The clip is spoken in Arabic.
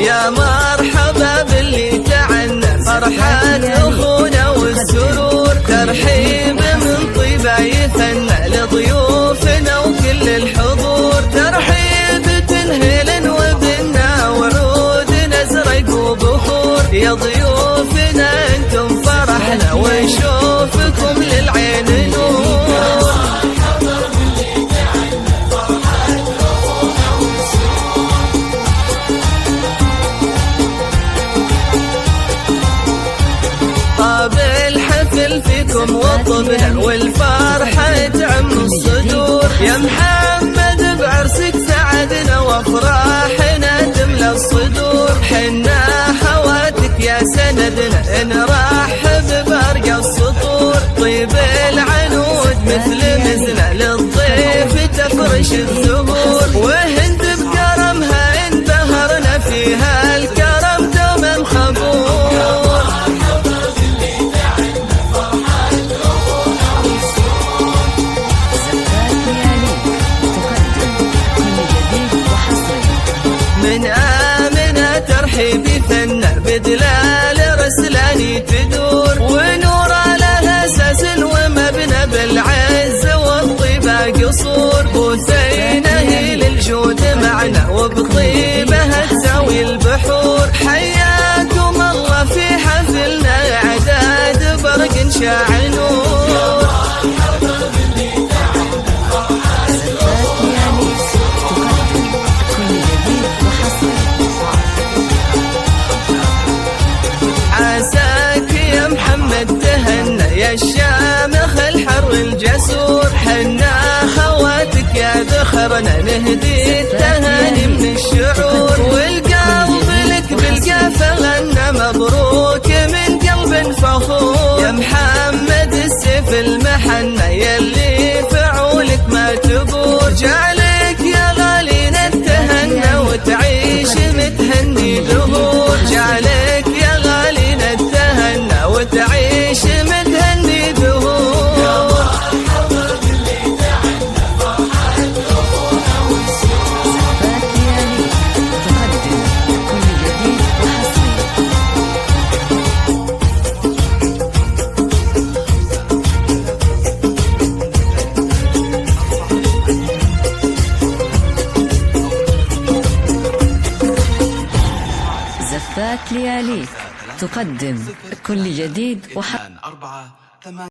يا مرحبا باللي تعنى فرحة أخونا والسرور، ترحيب من طيبة يثنى لضيوفنا وكل الحضور، ترحيب تنهل وبنا ورود نزرق وبخور، يا ضيوفنا انتم فرحنا ونشوفكم للعين نور. الحفل فيكم وطبنا والفرحة تعم الصدور، يا محمد بعرسك سعدنا وافراحنا تملى الصدور، حنا حواتك يا سندنا نرحب بارقى السطور، طيب العنود مثل مزنة للضيف تفرش الزهور، وهند بكرمها انبهرنا فيها الكرم دوما خبور. من آمنة ترحيبي ثنى بدلال رسلاني تدور، ونور لها أساس ومبنى بالعز والطيبة قصور، بوثينة هي للجود معنا وبطيبها تساوي البحور، حياكم الله في حفلنا عداد برق شاع نور. عساك يا محمد تهنى يا الشامخ الحر الجسور، حنا خواتك يا ذخرنا نهدي التهاني من الشعور، والقلب لك بالقافة غنى مبروك من قلب فخور، يا محمد السيف المحنى يلي فعولك ما تبور، جعلك يا غالي نتهنى وتعيش متهني دهور، جعلك يا غالي نتهنى وتعيش متهني دهور. زفات لياليك تقدم كل جديد وحصري.